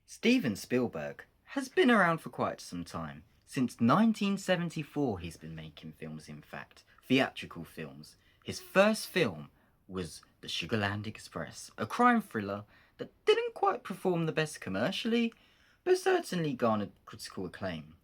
Steven Spielberg has been around for quite some time. Since 1974 he's been making films, in fact, theatrical films. His first film was The Sugarland Express, a crime thriller that didn't quite perform the best commercially, but certainly garnered critical acclaim.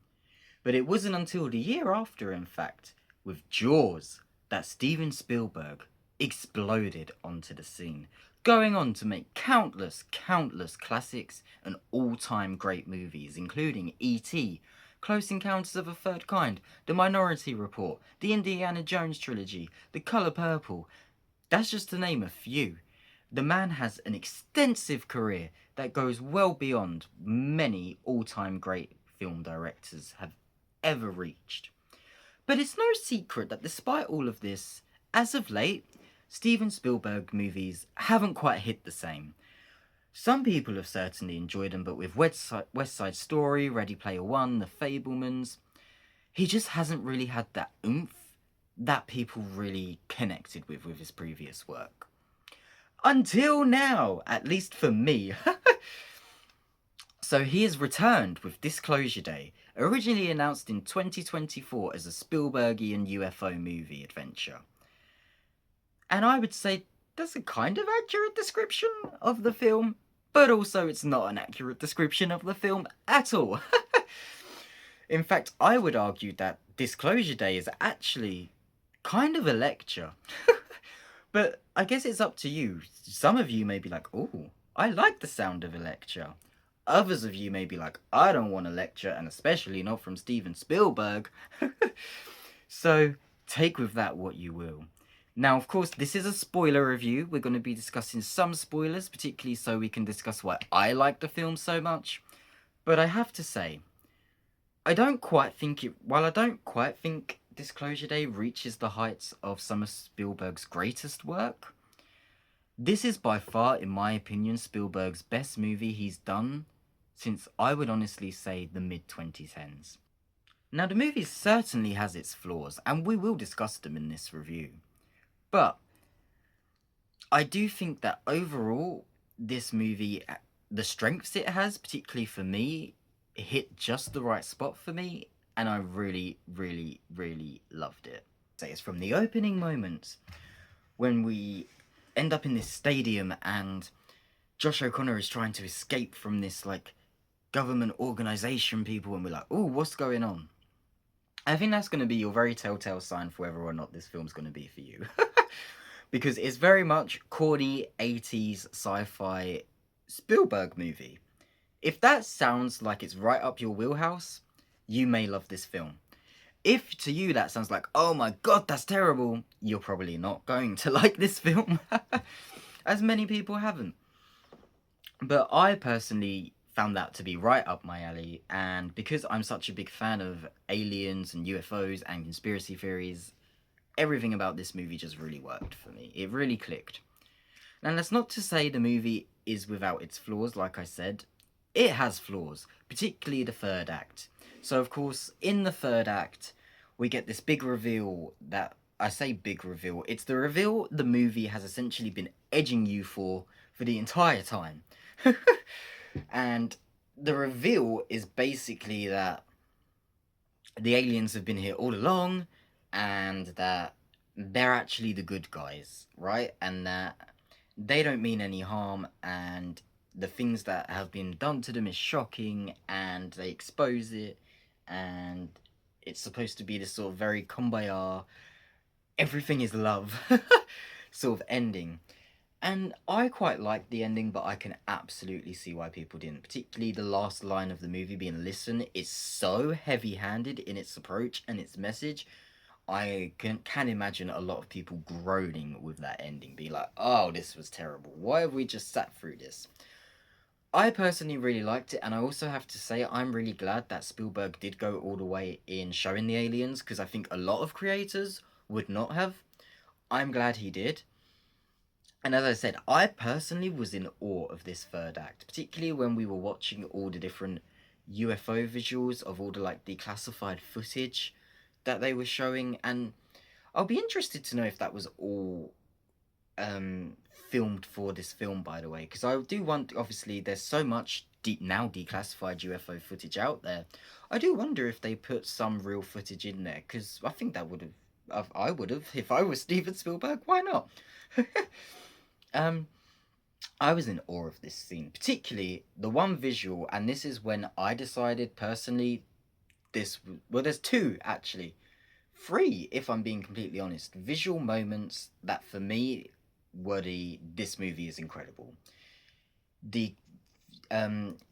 But it wasn't until the year after, in fact, with Jaws, that Steven Spielberg exploded onto the scene, going on to make countless classics and all-time great movies, including E.T., Close Encounters of a Third Kind, The Minority Report, the Indiana Jones trilogy, The Colour Purple. That's just to name a few. The man has an extensive career that goes well beyond many all-time great film directors have ever reached. But it's no secret that despite all of this, as of late, Steven Spielberg movies haven't quite hit the same. Some people have certainly enjoyed them, but with West Side Story, Ready Player One, The Fabelmans, he just hasn't really had that oomph that people really connected with his previous work. Until now, at least for me. So he has returned with Disclosure Day, originally announced in 2024 as a Spielbergian UFO movie adventure. And I would say that's a kind of accurate description of the film, but also it's not an accurate description of the film at all. In fact, I would argue that Disclosure Day is actually kind of a lecture. But I guess it's up to you. Some of you may be like, oh, I like the sound of a lecture. Others of you may be like, I don't want a lecture, and especially not from Steven Spielberg. So take with that what you will. Now, of course, this is a spoiler review. We're going to be discussing some spoilers, particularly so we can discuss why I like the film so much. But I have to say, while I don't quite think Disclosure Day reaches the heights of some of Spielberg's greatest work, this is by far, in my opinion, Spielberg's best movie he's done since, I would honestly say, the mid-2010s. Now, the movie certainly has its flaws, and we will discuss them in this review. But I do think that overall, this movie, the strengths it has, particularly for me, hit just the right spot for me, and I really loved it. So it's from the opening moments when we end up in this stadium and Josh O'Connor is trying to escape from this government organization people, and we're like, ooh, what's going on? I think that's going to be your very telltale sign for whether or not this film's going to be for you. Because it's very much corny 80s sci-fi Spielberg movie. If that sounds like it's right up your wheelhouse, you may love this film. If to you that sounds like, oh my god, that's terrible, you're probably not going to like this film. As many people haven't. But I personally found that to be right up my alley, and because I'm such a big fan of aliens and UFOs and conspiracy theories, everything about this movie just really worked for me. It really clicked. Now, that's not to say the movie is without its flaws, like I said. It has flaws, particularly the third act. So, of course, in the third act, we get this big reveal that, I say big reveal, it's the reveal the movie has essentially been edging you for the entire time. And the reveal is basically that the aliens have been here all along, and that they're actually the good guys, right? And that they don't mean any harm, and the things that have been done to them is shocking, and they expose it, and it's supposed to be this sort of very kumbaya, everything is love sort of ending. And I quite liked the ending, but I can absolutely see why people didn't. Particularly the last line of the movie being "listen" is so heavy-handed in its approach and its message. I can imagine a lot of people groaning with that ending, be like, oh, this was terrible. Why have we just sat through this? I personally really liked it, and I also have to say I'm really glad that Spielberg did go all the way in showing the aliens, because I think a lot of creators would not have. I'm glad he did. And as I said, I personally was in awe of this third act, particularly when we were watching all the different UFO visuals of all the declassified footage that they were showing, and I'll be interested to know if that was all filmed for this film, by the way, because I do want. Obviously, there's so much now declassified UFO footage out there. I do wonder if they put some real footage in there, because I think that would have. I would have if I was Steven Spielberg. Why not? um, I was in awe of this scene, particularly the one visual, and this is when I decided personally. Well, there's two actually, three if I'm being completely honest. Visual moments that for me were this movie is incredible. The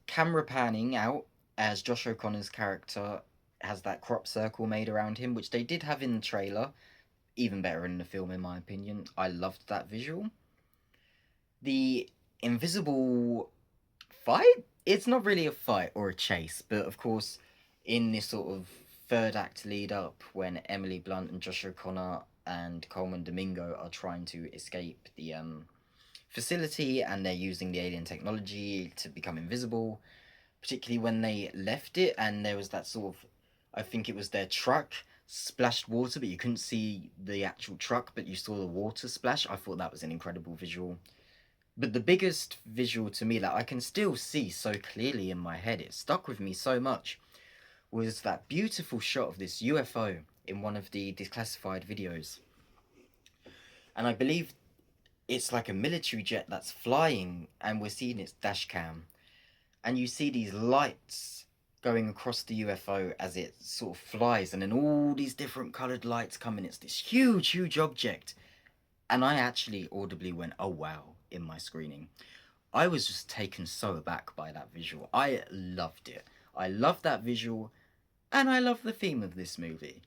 camera panning out as Josh O'Connor's character has that crop circle made around him, which they did have in the trailer, even better in the film in my opinion. I loved that visual. The invisible fight? It's not really a fight or a chase, but of course, in this sort of third act lead up, when Emily Blunt and Josh O'Connor and Coleman Domingo are trying to escape the facility and they're using the alien technology to become invisible, particularly when they left it and there was that sort of, I think it was their truck splashed water, but you couldn't see the actual truck, but you saw the water splash. I thought that was an incredible visual. But the biggest visual to me that I can still see so clearly in my head, it stuck with me so much, was that beautiful shot of this UFO in one of the declassified videos. And I believe it's like a military jet that's flying and we're seeing its dash cam. And you see these lights going across the UFO as it sort of flies, and then all these different coloured lights come in. It's this huge, huge object. And I actually audibly went, oh wow, in my screening. I was just taken so aback by that visual. I loved it. I love that visual, and I love the theme of this movie.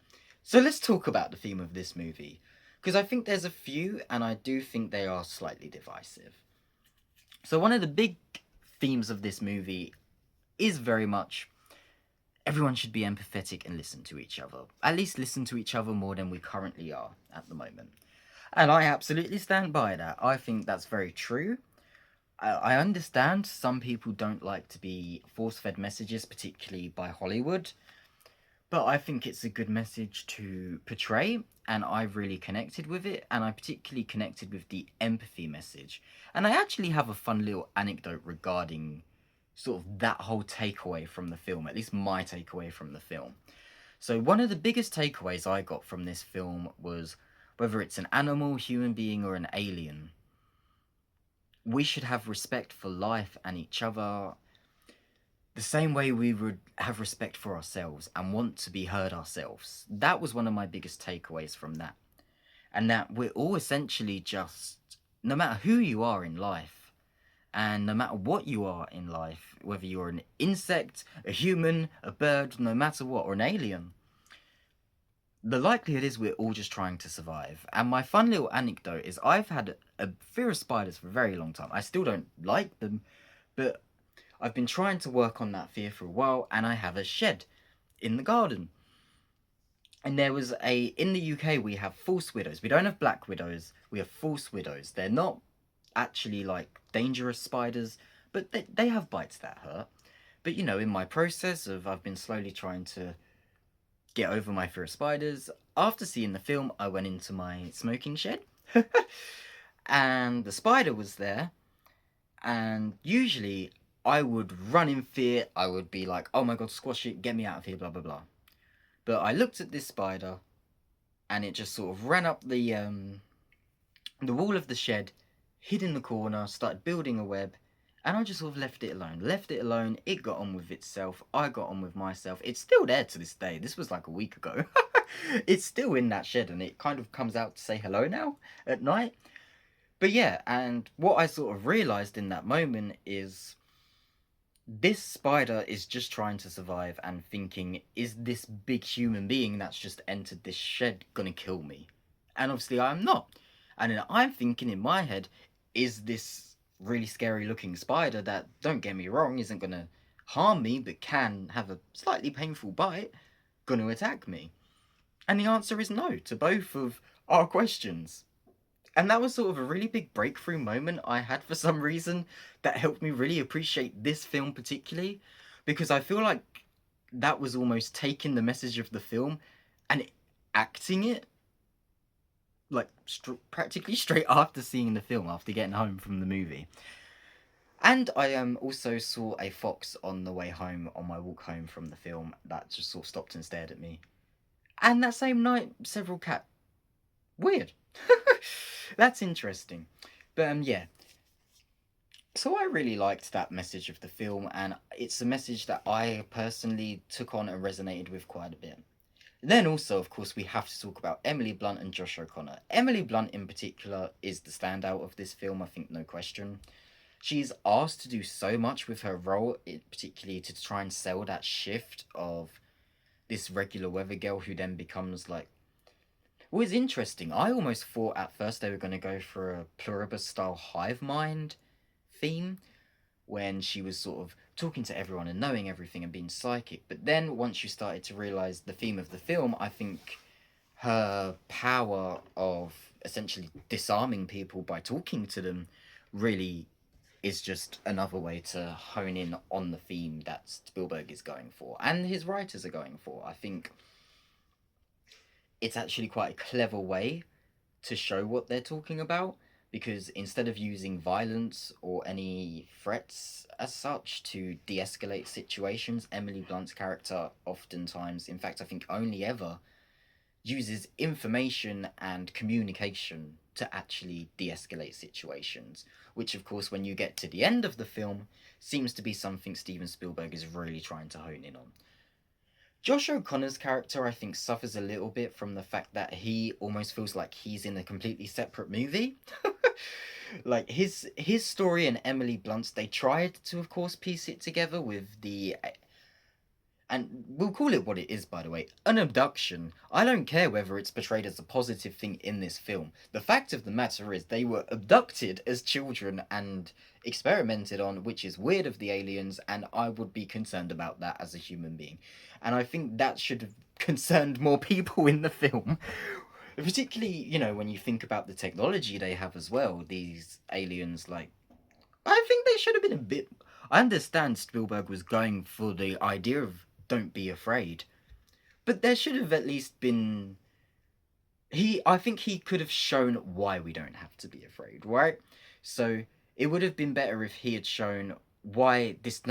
So let's talk about the theme of this movie, because I think there's a few, and I do think they are slightly divisive. So one of the big themes of this movie is very much everyone should be empathetic and listen to each other. At least listen to each other more than we currently are at the moment. And I absolutely stand by that. I think that's very true. I understand some people don't like to be force-fed messages, particularly by Hollywood. But I think it's a good message to portray, and I've really connected with it, and I particularly connected with the empathy message. And I actually have a fun little anecdote regarding sort of that whole takeaway from the film, at least my takeaway from the film. So one of the biggest takeaways I got from this film was, whether it's an animal, human being, or an alien, we should have respect for life and each other the same way we would have respect for ourselves and want to be heard ourselves. That was one of my biggest takeaways from that. And that we're all essentially just, no matter who you are in life, and no matter what you are in life, whether you're an insect, a human, a bird, no matter what, or an alien, the likelihood is we're all just trying to survive. And my fun little anecdote is I've had a fear of spiders for a very long time. I still don't like them, but I've been trying to work on that fear for a while, and I have a shed in the garden. And there was in the UK we have false widows. We don't have black widows, we have false widows. They're not actually like dangerous spiders, but they have bites that hurt. But you know, in my process of I've been slowly trying to get over my fear of spiders, after seeing the film I went into my smoking shed and the spider was there, and usually I would run in fear. I would be like, oh my god, squash it, get me out of here, blah blah blah. But I looked at this spider and it just sort of ran up the wall of the shed, hid in the corner, started building a web, and I just sort of left it alone. It got on with itself, I got on with myself. It's still there to this day. This was like a week ago. It's still in that shed, and it kind of comes out to say hello now at night. But yeah, and what I sort of realised in that moment is this spider is just trying to survive and thinking, is this big human being that's just entered this shed gonna kill me? And obviously I'm not. And then I'm thinking in my head, is this really scary looking spider that, don't get me wrong, isn't gonna harm me but can have a slightly painful bite, gonna attack me? And the answer is no to both of our questions. And that was sort of a really big breakthrough moment I had for some reason that helped me really appreciate this film particularly, because I feel like that was almost taking the message of the film and acting it like practically straight after seeing the film, after getting home from the movie. And I also saw a fox on the way home on my walk home from the film that just sort of stopped and stared at me. And that same night, several cat. Weird. That's interesting. But yeah. So I really liked that message of the film, and it's a message that I personally took on and resonated with quite a bit. Then also, of course, we have to talk about Emily Blunt and Josh O'Connor. Emily Blunt, in particular, is the standout of this film, I think, no question. She's asked to do so much with her role, particularly to try and sell that shift of this regular weather girl who then becomes like. Well, it's interesting. I almost thought at first they were going to go for a pluribus style hive mind theme when she was sort of talking to everyone and knowing everything and being psychic. But then once you started to realize the theme of the film, I think her power of essentially disarming people by talking to them really is just another way to hone in on the theme that Spielberg is going for and his writers are going for. I think it's actually quite a clever way to show what they're talking about, because instead of using violence or any threats as such to de escalate situations, Emily Blunt's character oftentimes, in fact, I think only ever, uses information and communication to actually de escalate situations, which, of course, when you get to the end of the film, seems to be something Steven Spielberg is really trying to hone in on. Josh O'Connor's character, I think, suffers a little bit from the fact that he almost feels like he's in a completely separate movie. Like his story and Emily Blunt's, they tried to, of course, piece it together with the, and we'll call it what it is, by the way, an abduction. I don't care whether it's portrayed as a positive thing in this film. The fact of the matter is they were abducted as children and experimented on, which is weird of the aliens, and I would be concerned about that as a human being. And I think that should have concerned more people in the film. Particularly, when you think about the technology they have as well, these aliens, like, I think they should have been a bit. I understand Spielberg was going for the idea of don't be afraid, but there should have at least been. I think he could have shown why we don't have to be afraid, right? So it would have been better if he had shown why this,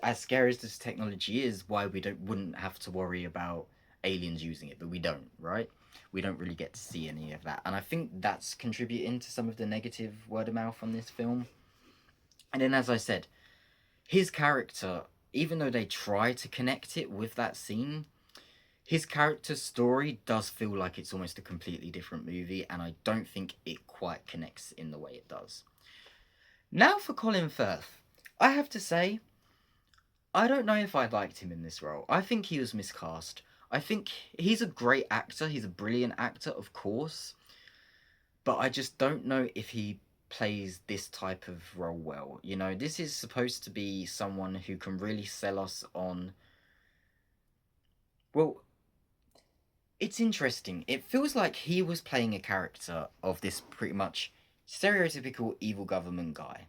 as scary as this technology is, why we wouldn't have to worry about aliens using it, but we don't, right? We don't really get to see any of that, and I think that's contributing to some of the negative word of mouth on this film. And then, as I said, his character, even though they try to connect it with that scene, his character's story does feel like it's almost a completely different movie, and I don't think it quite connects in the way it does. Now for Colin Firth. I have to say, I don't know if I liked him in this role. I think he was miscast. I think he's a great actor, he's a brilliant actor, of course, but I just don't know if he plays this type of role well. This is supposed to be someone who can really sell us on. Well, it's interesting. It feels like he was playing a character of this pretty much stereotypical evil government guy.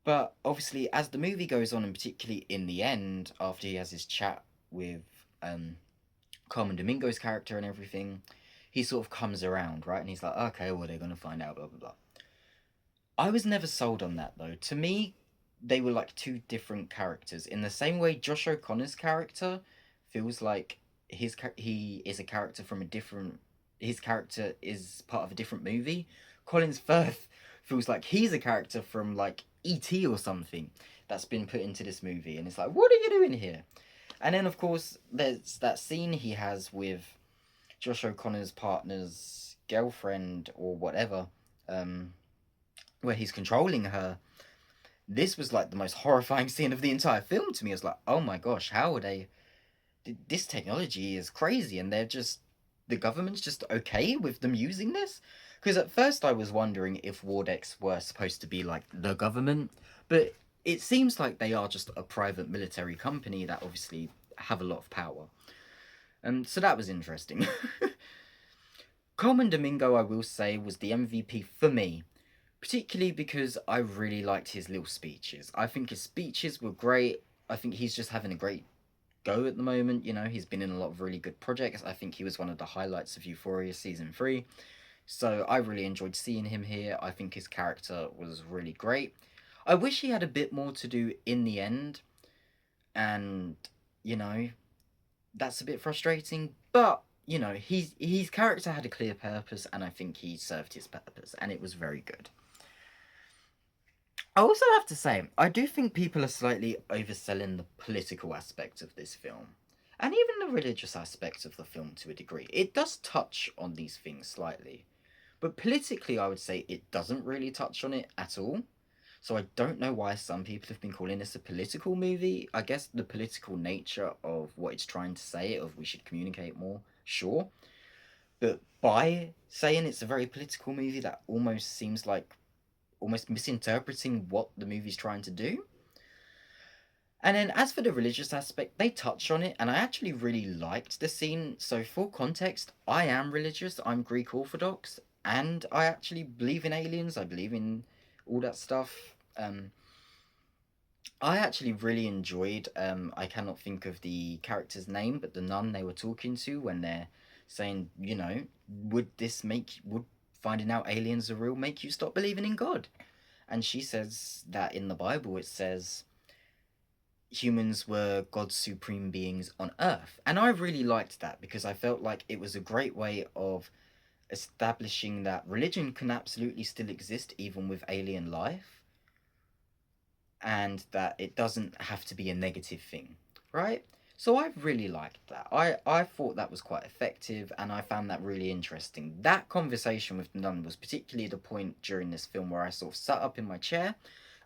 But obviously, as the movie goes on, and particularly in the end, after he has his chat with Carmen Domingo's character and everything, he sort of comes around, right? And he's like, okay, well, they're going to find out, blah, blah, blah. I was never sold on that, though. To me, they were like two different characters. In the same way, Josh O'Connor's character feels like he is a character from a different. His character is part of a different movie. Colin Firth feels like he's a character from like E.T. or something that's been put into this movie, and it's like, what are you doing here? And then, of course, there's that scene he has with Josh O'Connor's partner's girlfriend or whatever, where he's controlling her. This was like the most horrifying scene of the entire film to me. I was like, oh my gosh, how are they? This technology is crazy, and the government's just okay with them using this? Because at first I was wondering if Wardex were supposed to be like the government, but it seems like they are just a private military company that obviously have a lot of power. So that was interesting. Carmen Domingo, I will say, was the MVP for me, particularly because I really liked his little speeches. I think his speeches were great. I think he's just having a great go at the moment. You know, he's been in a lot of really good projects. I think he was one of the highlights of Euphoria season 3. So I really enjoyed seeing him here. I think his character was really great. I wish he had a bit more to do in the end, and you know, that's a bit frustrating. But you know, his character had a clear purpose, and I think he served his purpose, and it was very good. I also have to say, I do think people are slightly overselling the political aspect of this film. And even the religious aspect of the film to a degree. It does touch on these things slightly. But politically, I would say it doesn't really touch on it at all. So I don't know why some people have been calling this a political movie. I guess the political nature of what it's trying to say, of we should communicate more, sure. But by saying it's a very political movie, that almost seems like almost misinterpreting what the movie's trying to do. And then as for the religious aspect, they touch on it, and I actually really liked the scene. So for context, I am religious, I'm Greek Orthodox, and I actually believe in aliens, I believe in all that stuff. I actually really enjoyed, I cannot think of the character's name, but the nun they were talking to when they're saying, you know, would finding out aliens are real make you stop believing in God? And she says that in the Bible it says humans were God's supreme beings on earth. And I really liked that because I felt like it was a great way of establishing that religion can absolutely still exist even with alien life, and that it doesn't have to be a negative thing, right? So I really liked that. I thought that was quite effective, and I found that really interesting. That conversation with the nun was particularly the point during this film where I sort of sat up in my chair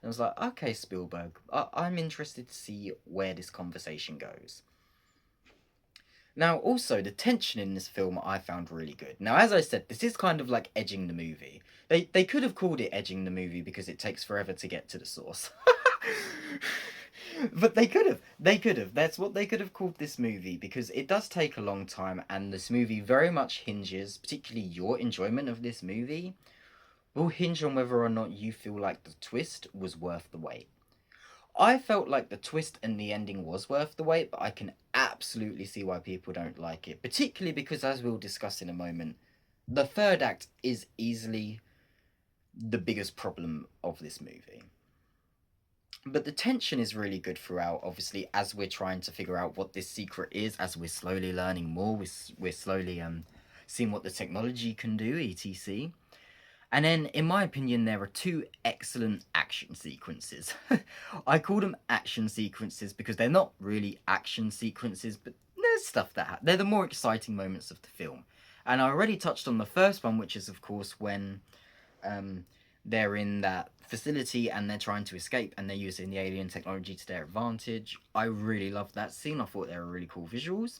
and was like, okay, Spielberg, I'm interested to see where this conversation goes. Now, also, the tension in this film I found really good. Now, as I said, this is kind of like edging the movie. They could have called it edging the movie because it takes forever to get to the source. But they could have. They could have. That's what they could have called this movie, because it does take a long time, and this movie very much hinges, particularly your enjoyment of this movie, will hinge on whether or not you feel like the twist was worth the wait. I felt like the twist and the ending was worth the wait, but I can absolutely see why people don't like it, particularly because, as we'll discuss in a moment, the third act is easily the biggest problem of this movie. But the tension is really good throughout, obviously, as we're trying to figure out what this secret is, as we're slowly learning more, we're slowly seeing what the technology can do, etc. And then, in my opinion, there are two excellent action sequences. I call them action sequences because they're not really action sequences, but there's stuff they're the more exciting moments of the film. And I already touched on the first one, which is, of course, when they're in that facility and they're trying to escape and they're using the alien technology to their advantage. I really loved that scene. I thought they were really cool visuals.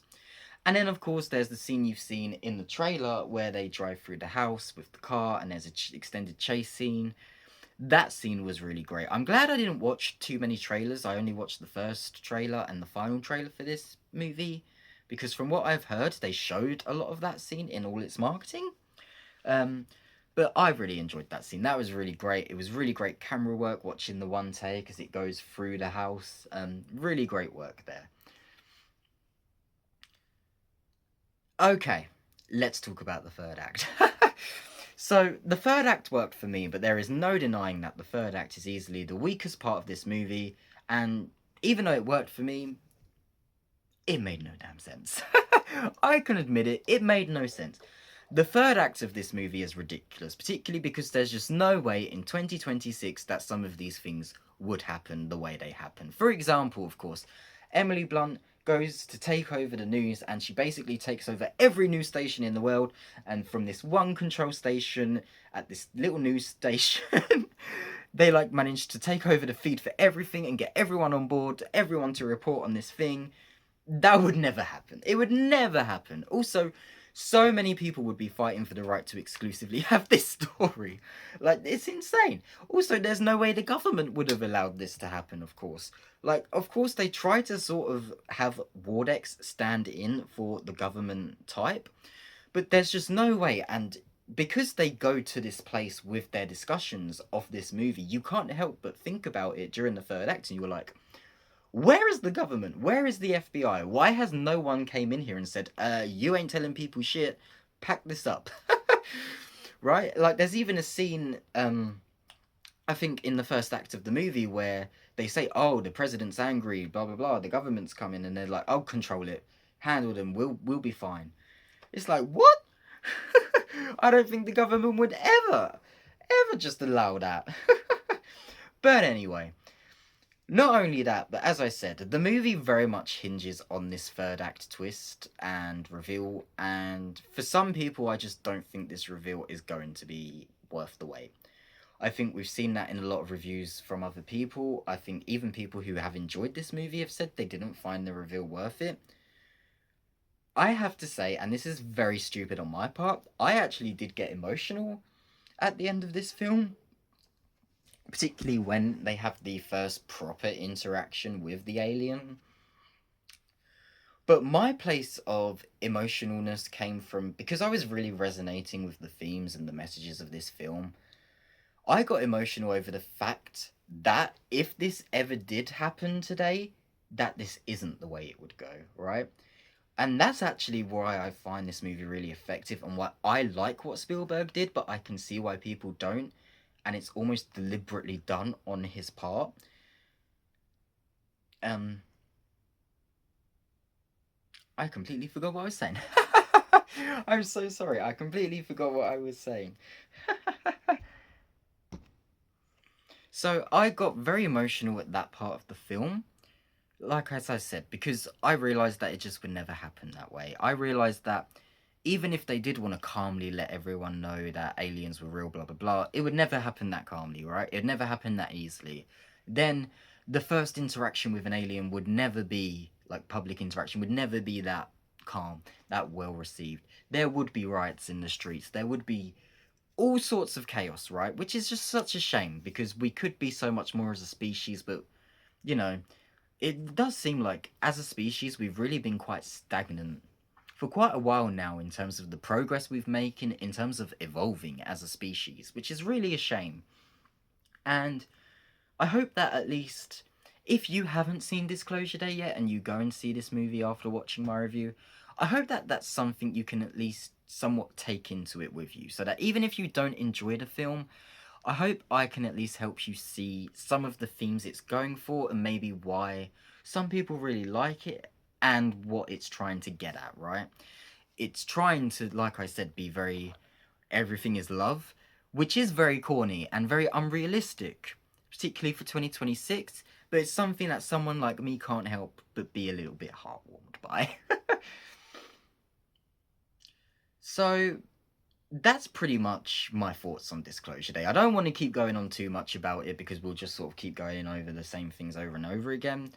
And then, of course, there's the scene you've seen in the trailer where they drive through the house with the car and there's an extended chase scene. That scene was really great. I'm glad I didn't watch too many trailers. I only watched the first trailer and the final trailer for this movie, because from what I've heard, they showed a lot of that scene in all its marketing. But I really enjoyed that scene. That was really great. It was really great camera work watching the one take as it goes through the house. Really great work there. Okay, let's talk about the third act. So, the third act worked for me, but there is no denying that the third act is easily the weakest part of this movie, and even though it worked for me, it made no damn sense. I can admit it, it made no sense. The third act of this movie is ridiculous, particularly because there's just no way in 2026 that some of these things would happen the way they happen. For example, of course, Emily Blunt goes to take over the news, and she basically takes over every news station in the world, and from this one control station at this little news station they like manage to take over the feed for everything and get everyone on board, everyone to report on this thing. That would never happen. It would never happen. Also, so many people would be fighting for the right to exclusively have this story. Like, it's insane. Also, there's no way the government would have allowed this to happen, of course. Like, of course, they try to sort of have Wardex stand in for the government type, but there's just no way. And because they go to this place with their discussions of this movie, you can't help but think about it during the third act, and you were like, Where is the government? Where is the FBI? Why has no one came in here and said, you ain't telling people shit, pack this up? Right? Like, there's even a scene, I think in the first act of the movie where they say, oh, the president's angry, blah, blah, blah, the government's coming, and they're like, I'll control it, handle them, we'll be fine. It's like, what? I don't think the government would ever just allow that. But anyway, not only that, but as I said, the movie very much hinges on this third act twist and reveal, and for some people, I just don't think this reveal is going to be worth the wait. I think we've seen that in a lot of reviews from other people. I think even people who have enjoyed this movie have said they didn't find the reveal worth it. I have to say, and this is very stupid on my part, I actually did get emotional at the end of this film. Particularly when they have the first proper interaction with the alien. But my place of emotionalness came from, because I was really resonating with the themes and the messages of this film, I got emotional over the fact that if this ever did happen today, that this isn't the way it would go, right? And that's actually why I find this movie really effective and why I like what Spielberg did, but I can see why people don't. And it's almost deliberately done on his part. I completely forgot what I was saying. I'm so sorry. I completely forgot what I was saying. So I got very emotional at that part of the film. Like as I said, because I realised that it just would never happen that way. I realised that even if they did want to calmly let everyone know that aliens were real, blah, blah, blah, it would never happen that calmly, right? It would never happen that easily. Then the first interaction with an alien would never be, like, public interaction, would never be that calm, that well received. There would be riots in the streets. There would be all sorts of chaos, right? Which is just such a shame because we could be so much more as a species, but, you know, it does seem like as a species we've really been quite stagnant for quite a while now in terms of the progress we've made in terms of evolving as a species, which is really a shame. And I hope that at least, if you haven't seen Disclosure Day yet and you go and see this movie after watching my review, I hope that that's something you can at least somewhat take into it with you, so that even if you don't enjoy the film, I hope I can at least help you see some of the themes it's going for and maybe why some people really like it and what it's trying to get at, right? It's trying to, like I said, be very everything is love, which is very corny and very unrealistic, particularly for 2026, but it's something that someone like me can't help but be a little bit heartwarmed by. So, that's pretty much my thoughts on Disclosure Day. I don't want to keep going on too much about it because we'll just sort of keep going over the same things over and over again.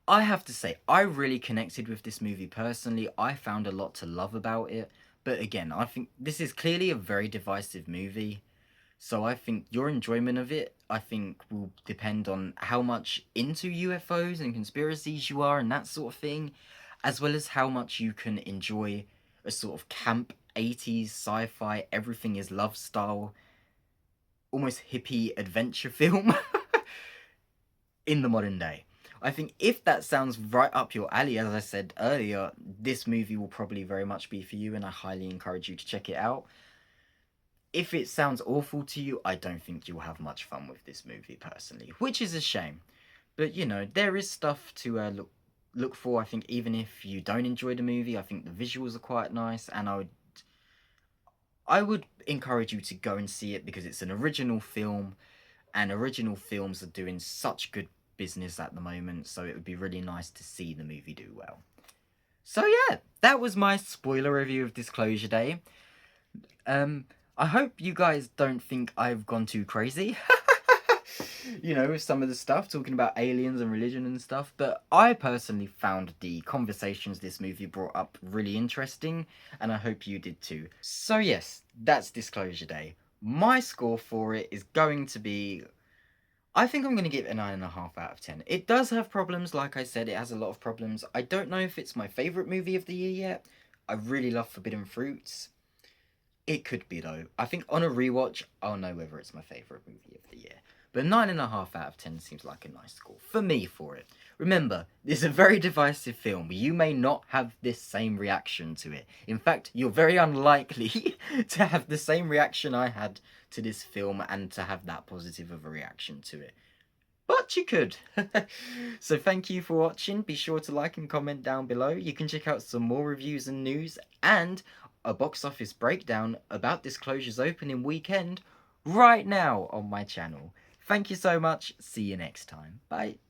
I have to say, I really connected with this movie personally. I found a lot to love about it. But again, I think this is clearly a very divisive movie. So I think your enjoyment of it, I think, will depend on how much into UFOs and conspiracies you are and that sort of thing, as well as how much you can enjoy a sort of camp 80s sci-fi, everything is love style, almost hippie adventure film in the modern day. I think if that sounds right up your alley, as I said earlier, this movie will probably very much be for you, and I highly encourage you to check it out. If it sounds awful to you, I don't think you'll have much fun with this movie personally, which is a shame. But you know, there is stuff to look for. I think even if you don't enjoy the movie, I think the visuals are quite nice, and I would encourage you to go and see it because it's an original film, and original films are doing such good business at the moment, so it would be really nice to see the movie do well. So yeah, that was my spoiler review of Disclosure Day. I hope you guys don't think I've gone too crazy. You know, with some of the stuff, talking about aliens and religion and stuff, but I personally found the conversations this movie brought up really interesting, and I hope you did too. So yes, that's Disclosure Day. My score for it is going to be, I think I'm going to give it a 9.5 out of 10. It does have problems, like I said, it has a lot of problems. I don't know if it's my favourite movie of the year yet. I really love Forbidden Fruits. It could be though. I think on a rewatch, I'll know whether it's my favourite movie of the year. but 9.5 out of 10 seems like a nice score for me for it. Remember, this is a very divisive film. You may not have this same reaction to it. In fact, you're very unlikely to have the same reaction I had to this film and to have that positive of a reaction to it. But you could. So thank you for watching. Be sure to like and comment down below. You can check out some more reviews and news and a box office breakdown about Disclosure's opening weekend right now on my channel. Thank you so much. See you next time. Bye.